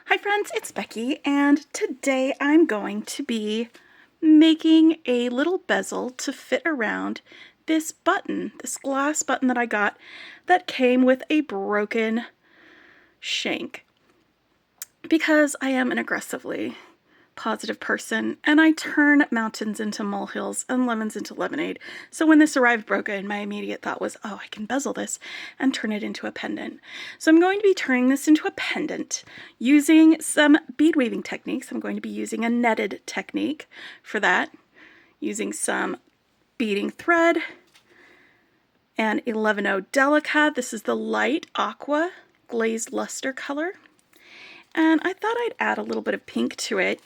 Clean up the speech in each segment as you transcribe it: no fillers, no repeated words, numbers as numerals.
Hi friends, it's Becky, and today I'm going to be making a little bezel to fit around this button, this glass button that I got that came with a broken shank. Because I am an aggressively positive person and I turn mountains into molehills and lemons into lemonade. So when this arrived broken, my immediate thought was, oh, I can bezel this and turn it into a pendant. So I'm going to be turning this into a pendant using some bead weaving techniques. I'm going to be using a netted technique for that, using some beading thread and 11-0 delica. This is the light aqua glazed luster color. And I thought I'd add a little bit of pink to it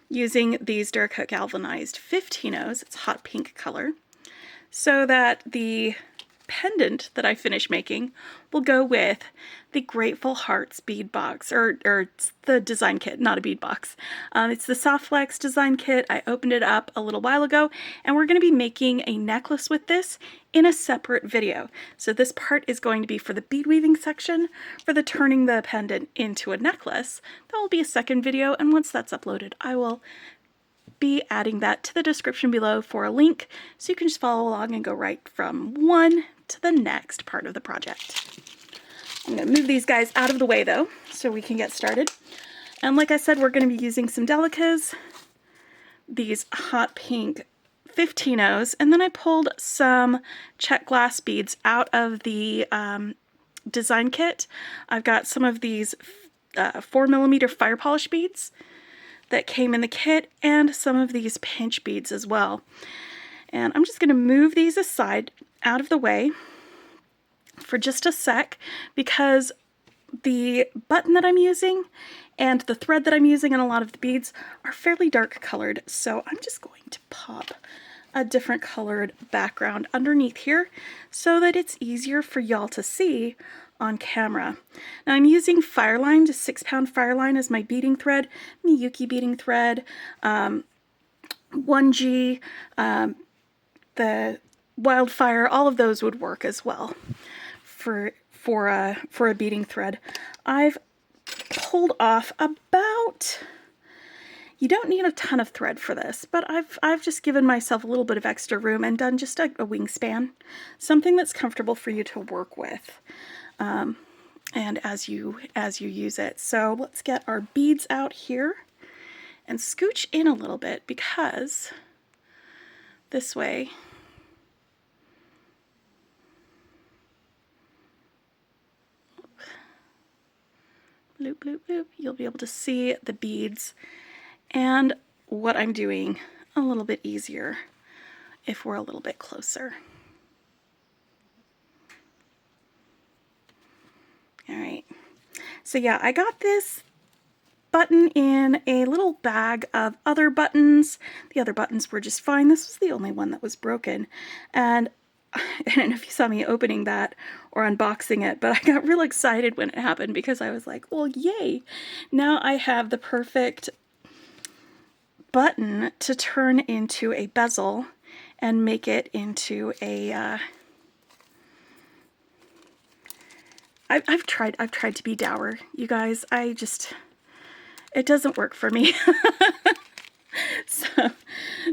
using these Durcoat galvanized 15-0s, it's hot pink color, so that the pendant that I finish making will go with the Grateful Hearts bead box, or it's the design kit, not a bead box. It's the Softflex design kit. I opened it up a little while ago, and we're going to be making a necklace with this in a separate video. So this part is going to be for the bead weaving section. For the turning the pendant into a necklace, that will be a second video, and once that's uploaded, I will be adding that to the description below for a link, so you can just follow along and go right from one to the next part of the project. I'm going to move these guys out of the way though, so we can get started. And like I said, we're going to be using some delicas, these hot pink 15-0s, and then I pulled some check glass beads out of the design kit. I've got some of these 4mm fire polish beads that came in the kit, and some of these pinch beads as well. And I'm just going to move these aside out of the way for just a sec, because the button that I'm using and the thread that I'm using and a lot of the beads are fairly dark colored, so I'm just going to pop a different colored background underneath here so that it's easier for y'all to see on camera. Now I'm using Fireline, just 6-pound Fireline as my beading thread, Miyuki beading thread, 1G, the Wildfire, all of those would work as well for a beading thread. I've pulled off about, you don't need a ton of thread for this, but I've just given myself a little bit of extra room and done just a wingspan, something that's comfortable for you to work with. And as you use it. So let's get our beads out here and scooch in a little bit, because this way bloop, bloop, bloop, you'll be able to see the beads and what I'm doing a little bit easier if we're a little bit closer. All right, so yeah, I got this button in a little bag of other buttons. The other buttons were just fine. This was the only one that was broken. And I don't know if you saw me opening that or unboxing it, but I got real excited when it happened, because I was like, well, yay. Now I have the perfect button to turn into a bezel and make it into a I've tried to be dour, you guys. It doesn't work for me. So,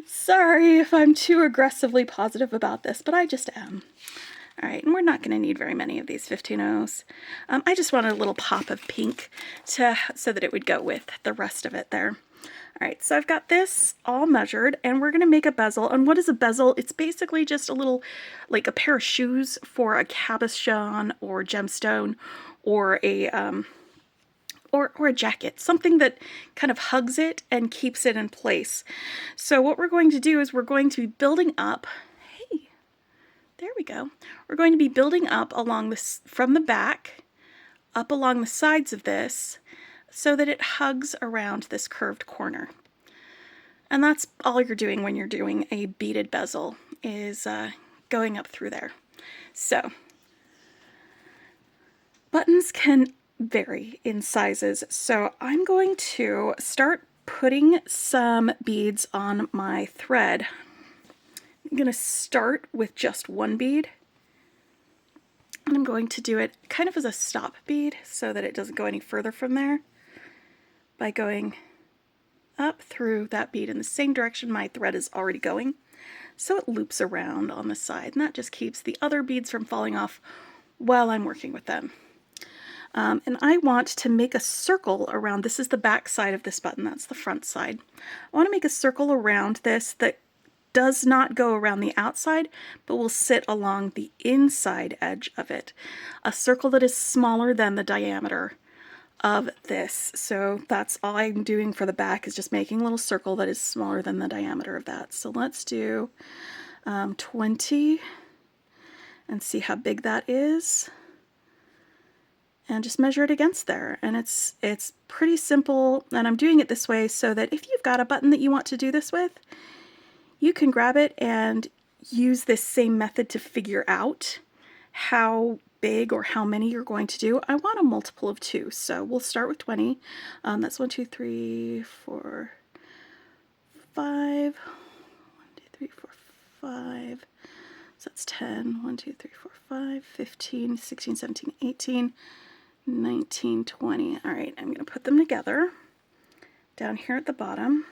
sorry if I'm too aggressively positive about this, but I just am. All right, and we're not going to need very many of these 15-0s. I just wanted a little pop of pink so that it would go with the rest of it there. All right, so I've got this all measured, and we're going to make a bezel. And what is a bezel? It's basically just a little, like a pair of shoes for a cabochon or gemstone, or a or a jacket, something that kind of hugs it and keeps it in place. So what we're going to do is we're going to be building up, hey, there we go. We're going to be building up along this, from the back, up along the sides of this, so that it hugs around this curved corner. And that's all you're doing when you're doing a beaded bezel, is going up through there. So buttons can vary in sizes, so I'm going to start putting some beads on my thread. I'm going to start with just one bead, and I'm going to do it kind of as a stop bead so that it doesn't go any further from there. by going up through that bead in the same direction my thread is already going. So it loops around on the side, and that just keeps the other beads from falling off while I'm working with them. And I want to make a circle around, this is the back side of this button, that's the front side. I want to make a circle around this that does not go around the outside, but will sit along the inside edge of it. A circle that is smaller than the diameter of this. So that's all I'm doing for the back, is just making a little circle that is smaller than the diameter of that. So let's do 20 and see how big that is. And just measure it against there. And it's pretty simple, and I'm doing it this way so that if you've got a button that you want to do this with, you can grab it and use this same method to figure out how big or how many you're going to do. I want a multiple of 2, so we'll start with 20. That's 1, 2, 3, 4, 5. 1, 2, 3, 4, 5. So that's 10. 1, 2, 3, 4, 5, 15, 16, 17, 18, 19, 20. All right, I'm going to put them together down here at the bottom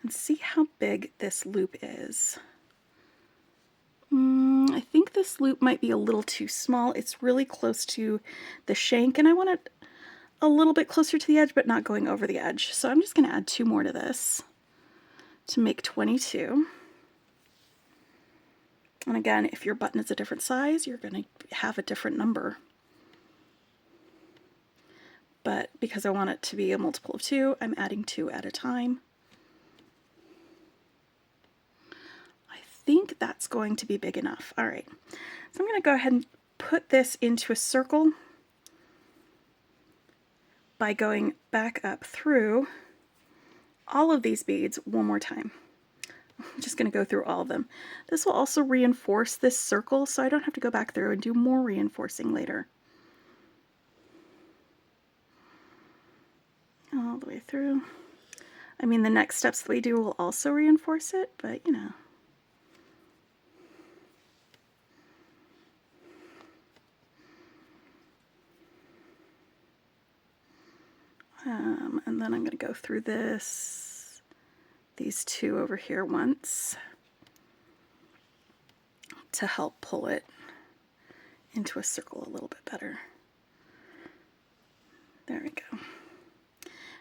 and see how big this loop is. I think this loop might be a little too small. It's really close to the shank, and I want it a little bit closer to the edge, but not going over the edge. So I'm just going to add 2 more to this to make 22. And again, if your button is a different size, you're going to have a different number. But because I want it to be a multiple of 2, I'm adding 2 at a time. I think that's going to be big enough. All right, so I'm going to go ahead and put this into a circle by going back up through all of these beads one more time. I'm just going to go through all of them. This will also reinforce this circle, so I don't have to go back through and do more reinforcing later. All the way through. I mean, the next steps that we do will also reinforce it, but you know. And then I'm going to go through these 2 over here once to help pull it into a circle a little bit better. There we go.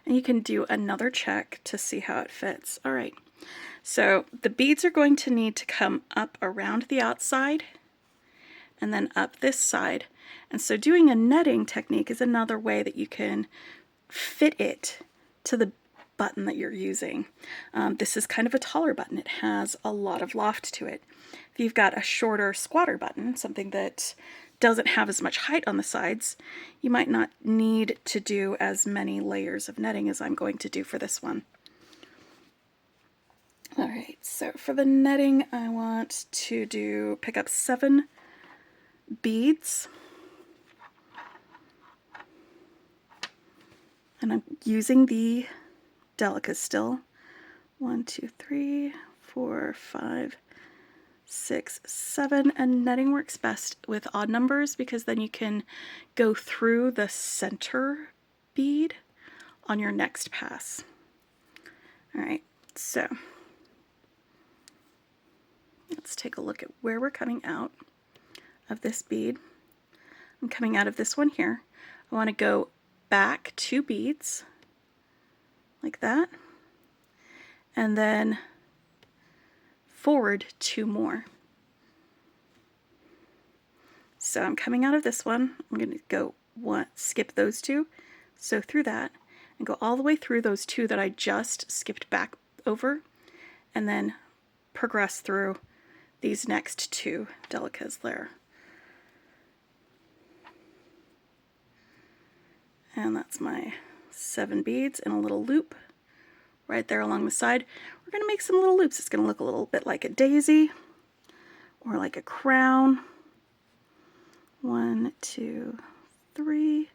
And you can do another check to see how it fits. All right, so the beads are going to need to come up around the outside and then up this side. And so doing a netting technique is another way that you can fit it to the button that you're using. This is kind of a taller button. It has a lot of loft to it. If you've got a shorter squatter button, something that doesn't have as much height on the sides, you might not need to do as many layers of netting as I'm going to do for this one. All right, so for the netting, I want to pick up 7 beads. And I'm using the delicas still. 1, 2, 3, 4, 5, 6, 7, and netting works best with odd numbers because then you can go through the center bead on your next pass. All right, so let's take a look at where we're coming out of this bead. I'm coming out of this one here. I want to go back 2 beads like that, and then forward 2 more. So I'm coming out of this one. I'm going to go skip those 2, so through that, and go all the way through those 2 that I just skipped back over, and then progress through these next 2 delicas there. And that's my 7 beads in a little loop right there along the side. We're going to make some little loops. It's going to look a little bit like a daisy or like a crown. 1, 2, 3,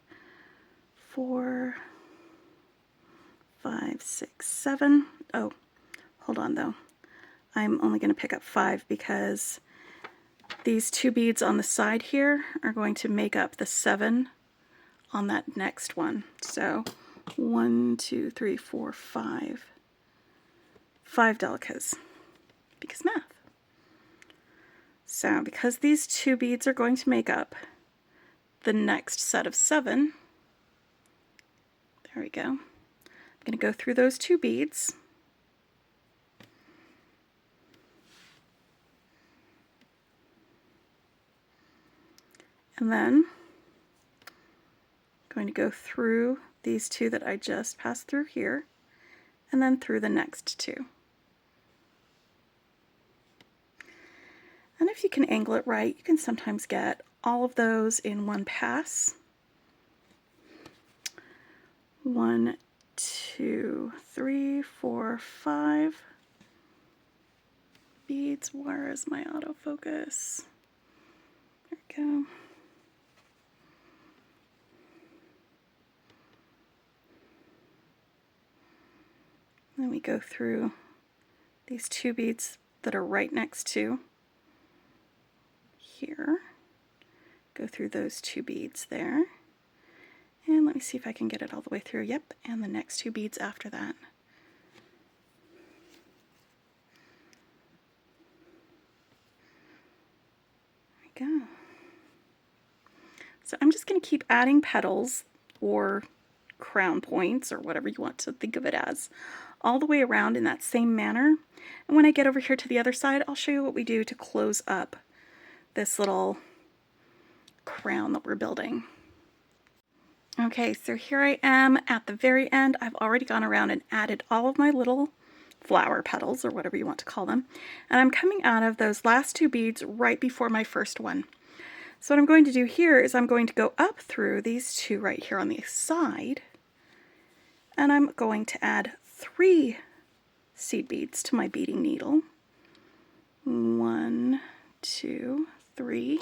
4, 5, 6, 7. Oh, hold on though. I'm only going to pick up 5 because these 2 beads on the side here are going to make up the 7 on that next one. So 1, 2, 3, 4, 5. 5 delicas, because math. So because these 2 beads are going to make up the next set of 7, there we go. I'm going to go through those 2 beads. And then I'm going to go through these 2 that I just passed through here, and then through the next 2. And if you can angle it right, you can sometimes get all of those in one pass. 1, 2, 3, 4, 5 beads. Where is my autofocus? There we go. Then we go through these 2 beads that are right next to here. Go through those 2 beads there. And let me see if I can get it all the way through. Yep, and the next 2 beads after that. There we go. So I'm just going to keep adding petals or crown points or whatever you want to think of it as all the way around in that same manner. And when I get over here to the other side, I'll show you what we do to close up this little crown that we're building. Okay, so here I am at the very end. I've already gone around and added all of my little flower petals, or whatever you want to call them. And I'm coming out of those last 2 beads right before my first one. So what I'm going to do here is I'm going to go up through these 2 right here on the side, and I'm going to add 3 seed beads to my beading needle. 1, 2, 3.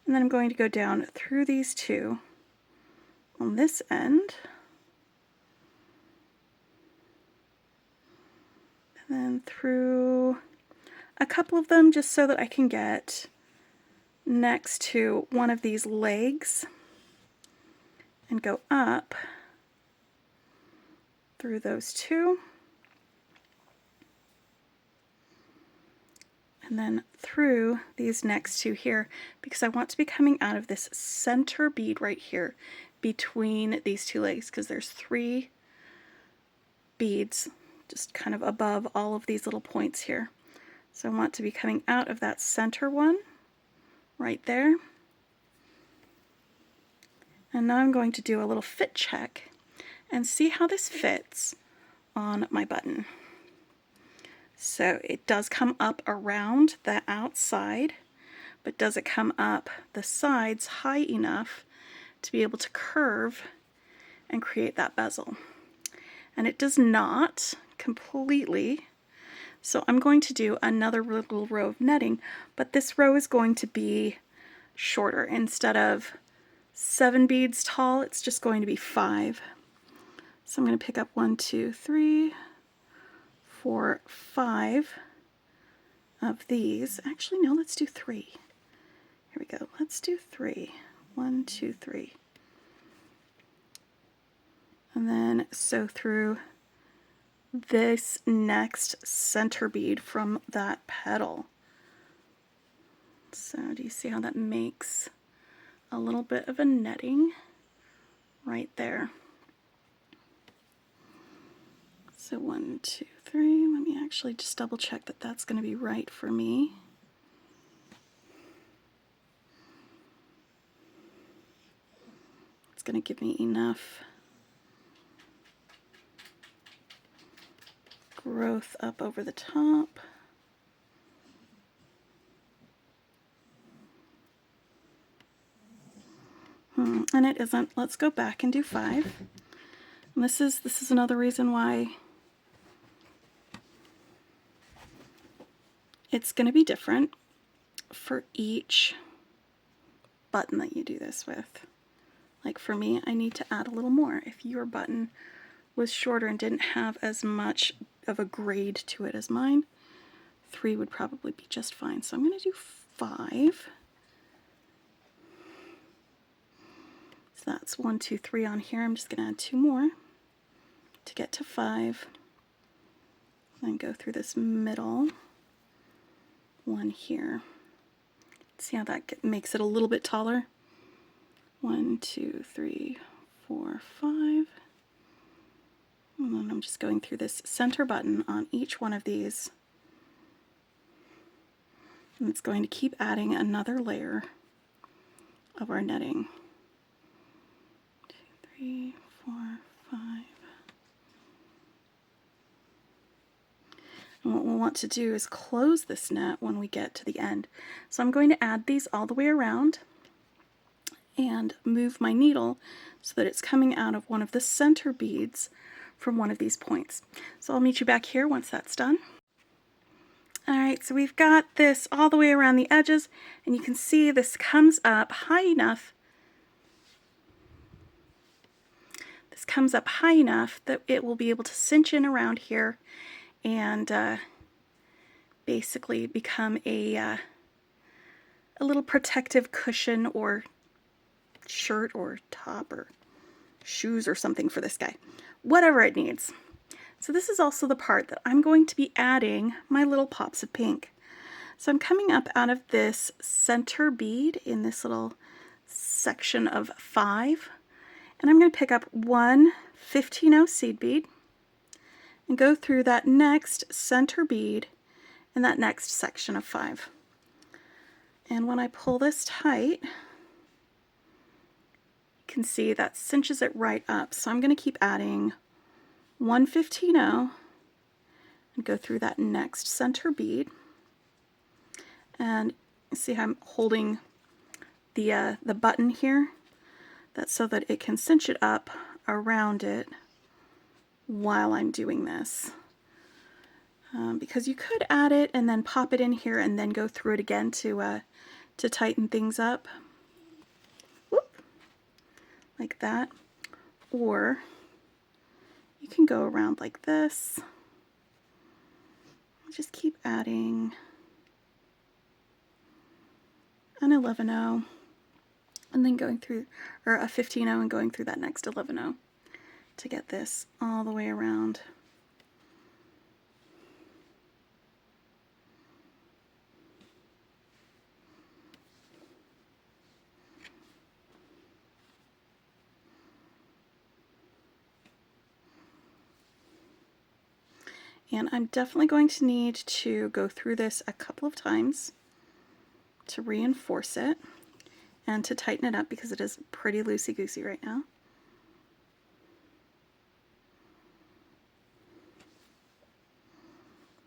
And then I'm going to go down through these 2 on this end. And then through a couple of them just so that I can get next to one of these legs and go up through those 2. And then through these next 2 here, because I want to be coming out of this center bead right here between these 2 legs, because there's 3 beads just kind of above all of these little points here. So I want to be coming out of that center one right there. And now I'm going to do a little fit check and see how this fits on my button. So it does come up around the outside, but does it come up the sides high enough to be able to curve and create that bezel? And it does not completely. So I'm going to do another little row of netting, but this row is going to be shorter. Instead of 7 beads tall, it's just going to be 5. So I'm going to pick up 1, 2, 3, 4, 5 of these. Actually, no, let's do 3. Here we go. Let's do 3. 1, 2, 3. And then sew through this next center bead from that petal. So do you see how that makes a little bit of a netting right there? So 1, 2, 3. Let me actually just double check that that's going to be right for me. It's going to give me enough growth up over the top. And it isn't. Let's go back and do 5. And this is another reason why it's going to be different for each button that you do this with. Like for me, I need to add a little more. If your button was shorter and didn't have as much of a grade to it as mine, 3 would probably be just fine. So I'm going to do 5. So that's 1, 2, 3 on here. I'm just going to add 2 more to get to 5. Then go through this middle one here. See how that makes it a little bit taller? 1, 2, 3, 4, 5. And then I'm just going through this center button on each one of these. And it's going to keep adding another layer of our netting. 2, 3, 4, 5. And what we'll want to do is close this net when we get to the end. So I'm going to add these all the way around and move my needle so that it's coming out of one of the center beads from one of these points. So I'll meet you back here once that's done. Alright, so we've got this all the way around the edges, and you can see this comes up high enough. This comes up high enough that it will be able to cinch in around here and basically become a little protective cushion or shirt or top or shoes or something for this guy, whatever it needs. So this is also the part that I'm going to be adding my little pops of pink. So I'm coming up out of this center bead in this little section of 5, and I'm going to pick up one 15-0 seed bead and go through that next center bead in that next section of 5. And when I pull this tight, you can see that cinches it right up. So I'm going to keep adding one 15-0 and go through that next center bead. And see how I'm holding the button here? That's so that it can cinch it up around it while I'm doing this. Because you could add it and then pop it in here and then go through it again to tighten things up. Whoop, like that. Or you can go around like this. Just keep adding an 11-0 and then going through, or a 15-0 and going through that next 11-0 to get this all the way around. And I'm definitely going to need to go through this a couple of times to reinforce it and to tighten it up because it is pretty loosey-goosey right now.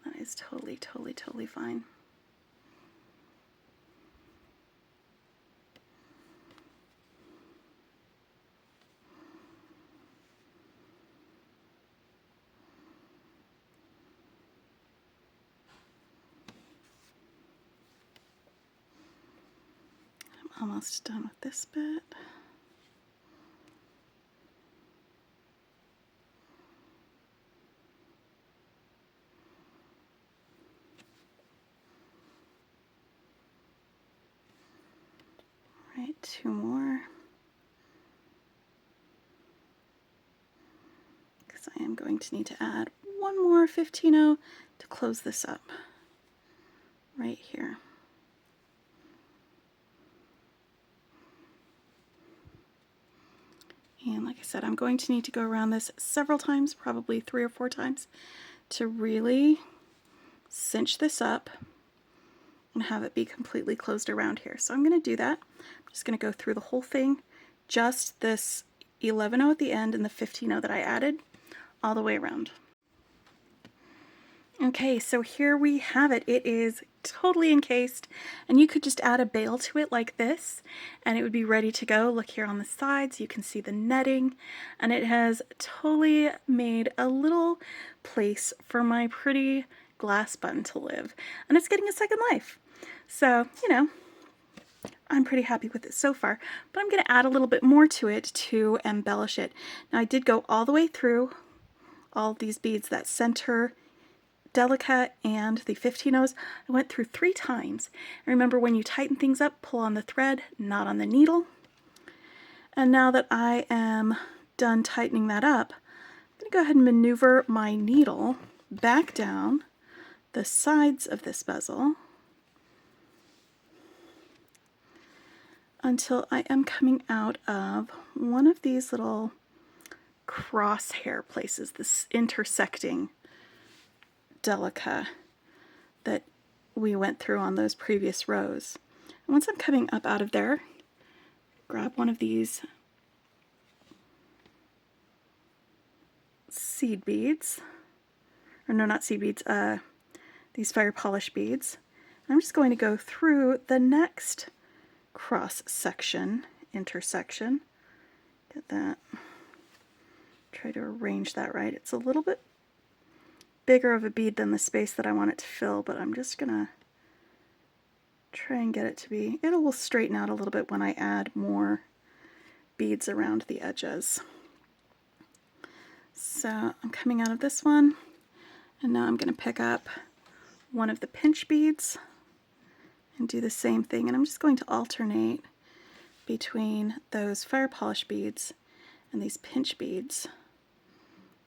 That is totally, totally, totally fine. Almost done with this bit. All right, 2 more. Because I am going to need to add one more 15-0 to close this up right here. And like I said, I'm going to need to go around this several times, probably 3 or 4 times, to really cinch this up and have it be completely closed around here. So I'm going to do that. I'm just going to go through the whole thing, just this 11-0 at the end and the 15-0 that I added, all the way around. Okay, so here we have it. It is totally encased, and you could just add a bail to it like this, and it would be ready to go. Look here on the sides, you can see the netting, and it has totally made a little place for my pretty glass button to live, and it's getting a second life. So, you know, I'm pretty happy with it so far, but I'm going to add a little bit more to it to embellish it. Now, I did go all the way through all of these beads, that center delica and the 15-0s. I went through 3 times. And remember, when you tighten things up, pull on the thread, not on the needle. And now that I am done tightening that up, I'm going to go ahead and maneuver my needle back down the sides of this bezel until I am coming out of one of these little crosshair places, this intersecting delica that we went through on those previous rows. And once I'm coming up out of there, grab one of these seed beads, or no, not seed beads, these fire polish beads. And I'm just going to go through the next cross section, intersection. Get that. Try to arrange that right. It's a little bit bigger of a bead than the space that I want it to fill, but I'm just gonna try and get it to be, it will straighten out a little bit when I add more beads around the edges. So I'm coming out of this one, and now I'm going to pick up one of the pinch beads and do the same thing, and I'm just going to alternate between those fire polish beads and these pinch beads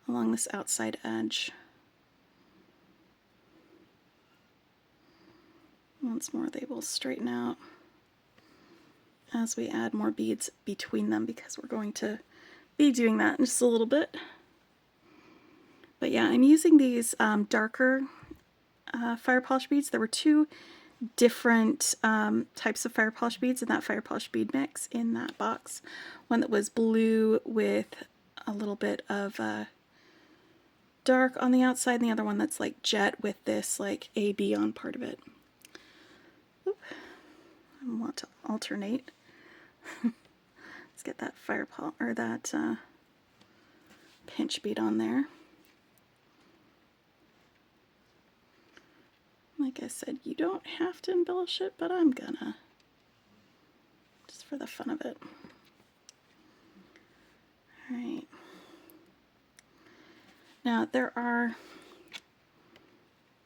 along this outside edge. Once more, they will straighten out as we add more beads between them, because we're going to be doing that in just a little bit. But yeah, I'm using these darker fire polish beads. There were two different types of fire polish beads in that fire polish bead mix in that box. One that was blue with a little bit of dark on the outside, and the other one that's like jet with this like AB on part of it. Oop. I want to alternate. Let's get that fire polish, or that pinch bead on there. Like I said, you don't have to embellish it, but I'm gonna, just for the fun of it. Alright. Now, there are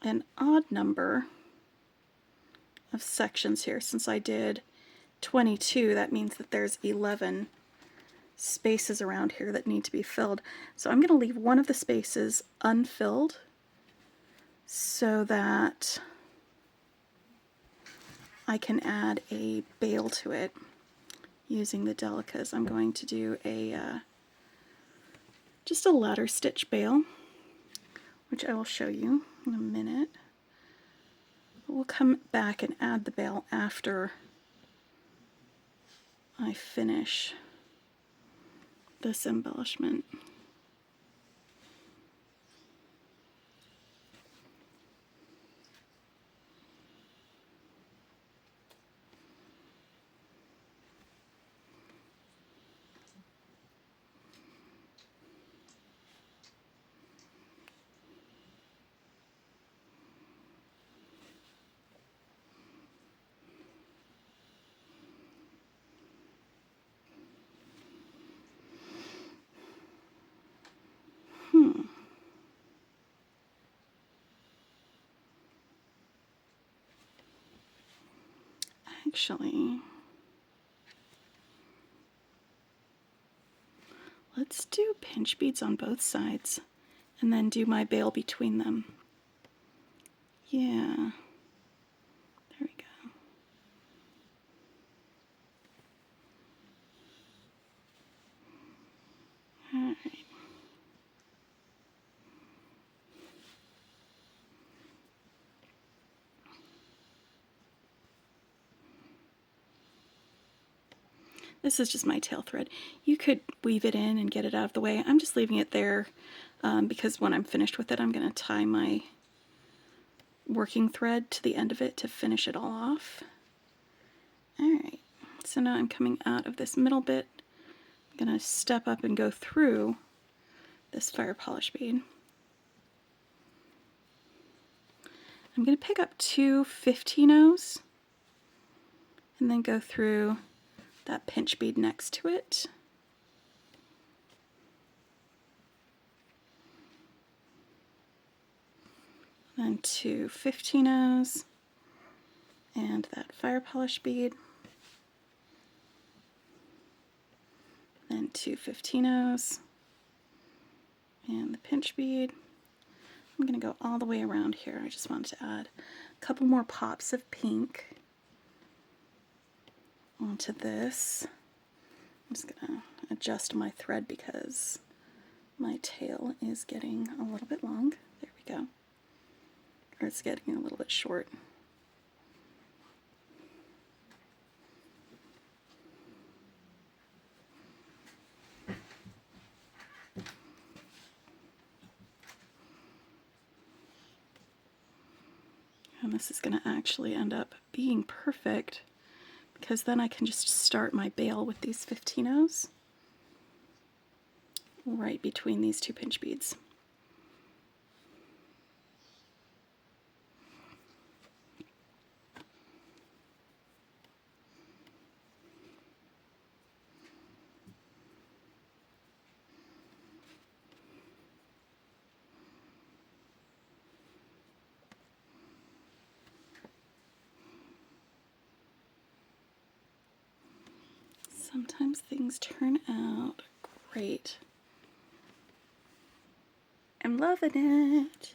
an odd number of sections here. Since I did 22, that means that there's 11 spaces around here that need to be filled. So I'm going to leave one of the spaces unfilled so that I can add a bail to it using the delicas. I'm going to do a just a ladder stitch bail, which I will show you in a minute. We'll come back and add the bail after I finish this embellishment. Actually, let's do pinch beads on both sides and then do my bail between them. Yeah, there we go. All right. This is just my tail thread. You could weave it in and get it out of the way. I'm just leaving it there because when I'm finished with it, I'm going to tie my working thread to the end of it to finish it all off. Alright, so now I'm coming out of this middle bit. I'm going to step up and go through this fire polish bead. I'm going to pick up two 15-ohs and then go through that pinch bead next to it. Then two 15-ohs and that fire polish bead. 2 15-ohs and the pinch bead. I'm going to go all the way around here. I just wanted to add a couple more pops of pink onto this. I'm just going to adjust my thread because my tail is getting a little bit long. There we go. Or it's getting a little bit short. And this is going to actually end up being perfect because then I can just start my bail with these 15-ohs right between these two pinch beads. Sometimes things turn out great. I'm loving it.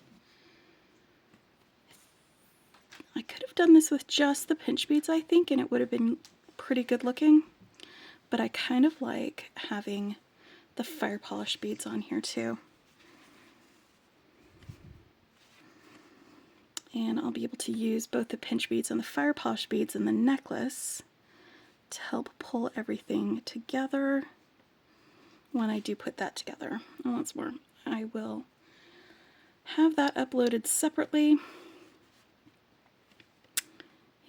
I could have done this with just the pinch beads, I think, and it would have been pretty good looking. But I kind of like having the fire polish beads on here too. And I'll be able to use both the pinch beads and the fire polish beads in the necklace to help pull everything together when I do put that together. And once more, I will have that uploaded separately. You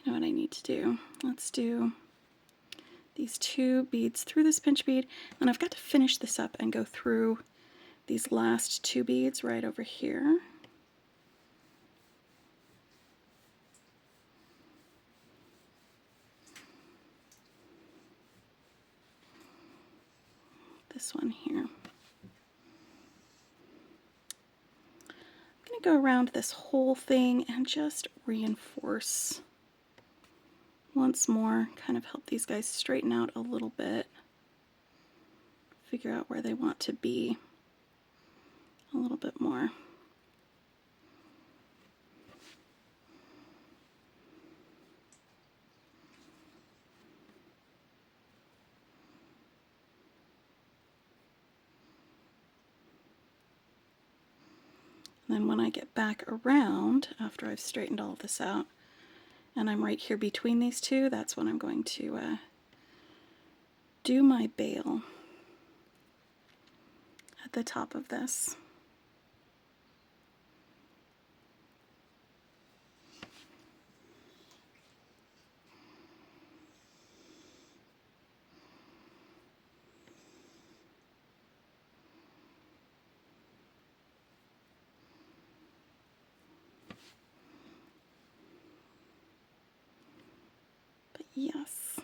know what I need to do? Let's do these two beads through this pinch bead, and I've got to finish this up and go through these last two beads right over here. This one here. I'm going to go around this whole thing and just reinforce once more, kind of help these guys straighten out a little bit, figure out where they want to be a little bit more. And then when I get back around, after I've straightened all of this out, and I'm right here between these two, that's when I'm going to do my bail at the top of this. But yes.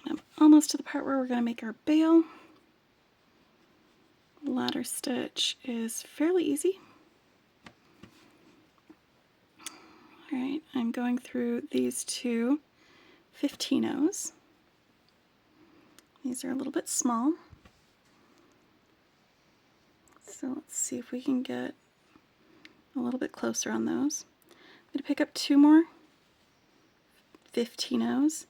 I'm almost to the part where we're going to make our bail. Ladder stitch is fairly easy. Alright, I'm going through these two 15-ohs. These are a little bit small. So let's see if we can get a little bit closer on those. I'm going to pick up two more 15-ohs,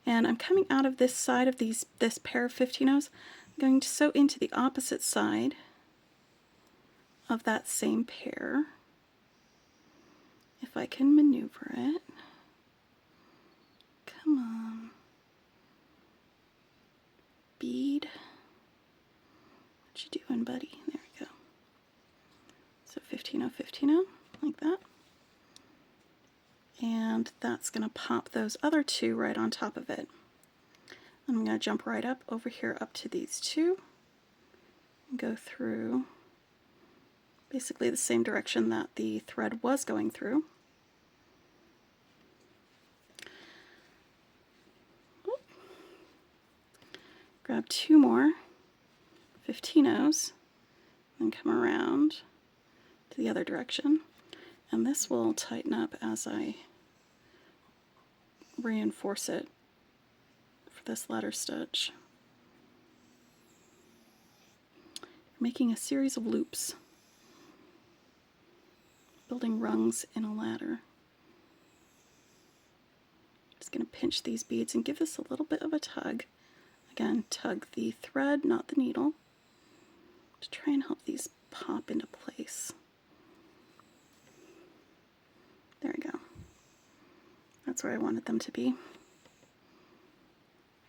and I'm coming out of this side of this pair of 15-ohs. I'm going to sew into the opposite side of that same pair, if I can maneuver it. Come on. Bead. What you doing, buddy? There we go. So 15-oh, 15-oh, like that. and that's going to pop those other two right on top of it. I'm going to jump right up over here up to these two and go through basically the same direction that the thread was going through. Grab two more 15-ohs and come around to the other direction, and this will tighten up as I reinforce it for this ladder stitch. Making a series of loops, building rungs in a ladder. Just going to pinch these beads and give this a little bit of a tug. Again, tug the thread, not the needle, to try and help these pop into place. There we go. That's where I wanted them to be.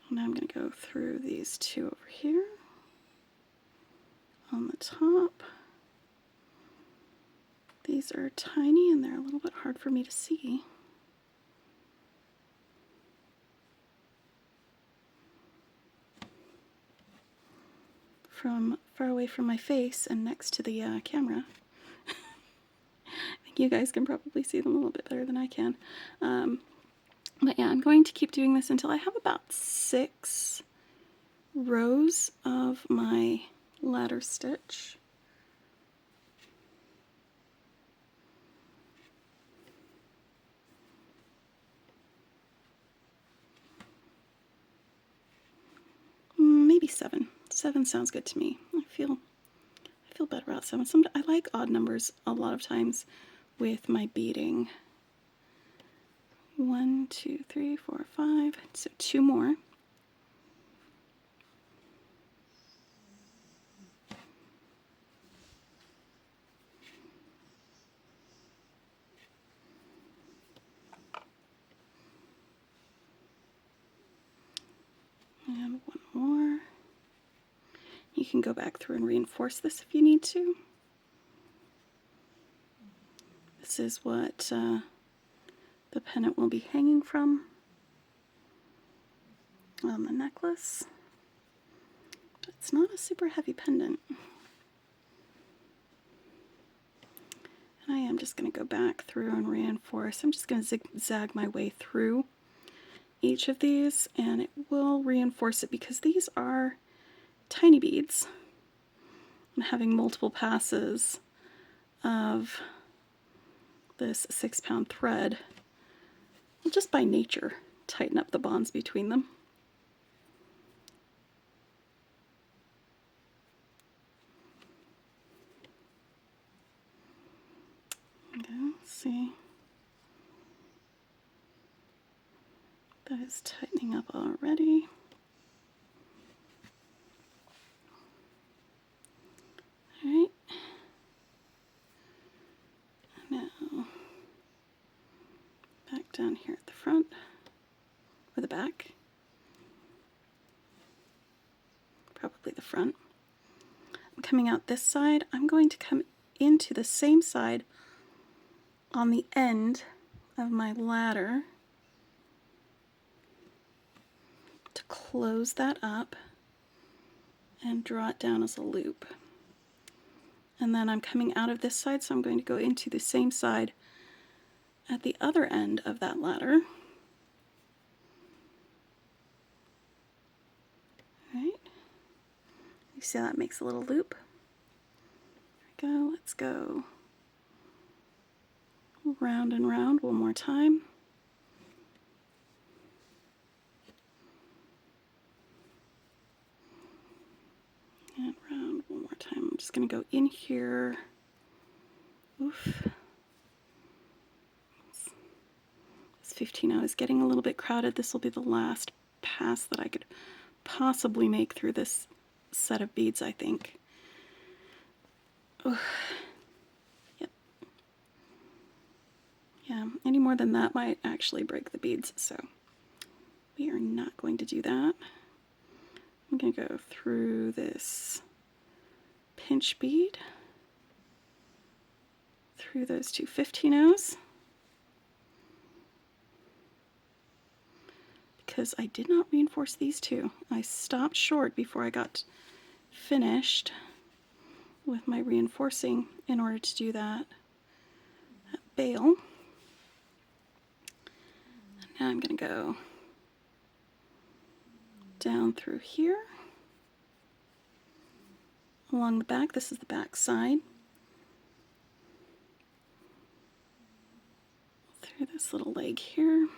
Now I'm going to go through these two over here on the top. These are tiny and they're a little bit hard for me to see. From far away from my face and next to the camera. I think you guys can probably see them a little bit better than I can. But yeah, I'm going to keep doing this until I have about 6 rows of my ladder stitch. Maybe 7. 7 sounds good to me. I feel better about 7. I like odd numbers a lot of times with my beading. 1, 2, 3, 4, 5. So 2 more. And 1 more. You can go back through and reinforce this if you need to. This is what the pendant will be hanging from on the necklace. It's not a super heavy pendant. And I am just going to go back through and reinforce. I'm just going to zigzag my way through each of these, and it will reinforce it because these are tiny beads. And having multiple passes of this 6-pound thread will just by nature tighten up the bonds between them. Okay, let's see. That is tightening up already. Alright. Now, back down here at the front, or the back. Probably the front. I'm coming out this side. I'm going to come into the same side on the end of my ladder to close that up and draw it down as a loop. And then I'm coming out of this side, so I'm going to go into the same side at the other end of that ladder. Alright, you see how that makes a little loop? There we go, let's go round and round one more time. And round one more time. I'm just going to go in here. Oof. This 15-0 is getting a little bit crowded. This will be the last pass that I could possibly make through this set of beads, I think. Oof. Yep. Yeah, any more than that might actually break the beads, so we are not going to do that. I'm going to go through this pinch bead, through those two 15-0s, because I did not reinforce these two. I stopped short before I got finished with my reinforcing in order to do that bail. Now I'm going to go down through here along the back. This is the back side. Through this little leg here.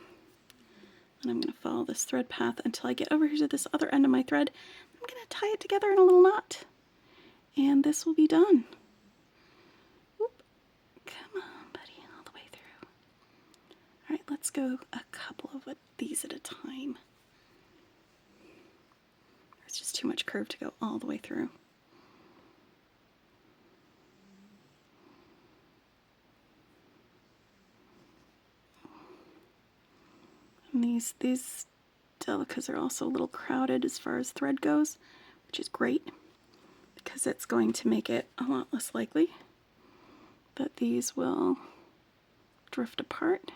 And I'm going to follow this thread path until I get over here to this other end of my thread. I'm going to tie it together in a little knot. And this will be done. Whoop. Come on, buddy, all the way through. All right, let's go a couple of these at a time. There's just too much curve to go all the way through. And these delicas are also a little crowded as far as thread goes, which is great because it's going to make it a lot less likely that these will drift apart.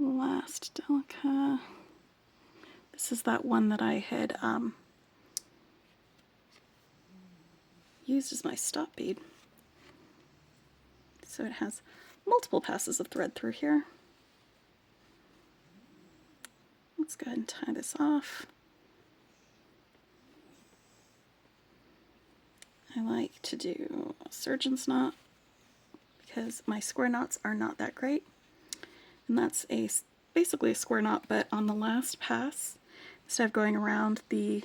Last delica. This is that one that I had used as my stop bead. So it has multiple passes of thread through here. Let's go ahead and tie this off. I like to do a surgeon's knot because my square knots are not that great. And that's basically a square knot, but on the last pass, instead of going around the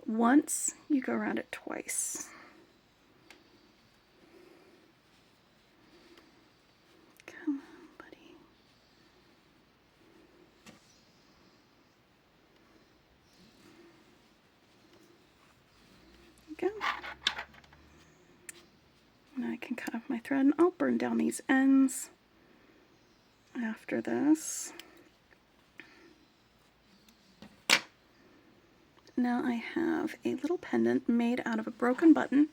once, you go around it twice. Come on, buddy. There we go. Now I can cut off my thread, and I'll burn down these ends after this. Now I have a little pendant made out of a broken button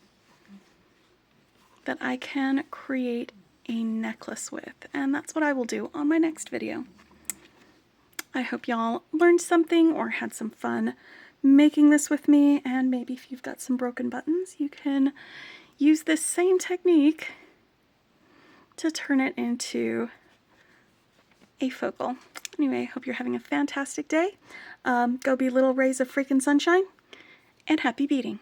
that I can create a necklace with, and that's what I will do on my next video. I hope y'all learned something or had some fun making this with me, and maybe if you've got some broken buttons, you can use this same technique to turn it into a focal. Anyway, hope you're having a fantastic day. Go be little rays of freaking sunshine, and happy beading.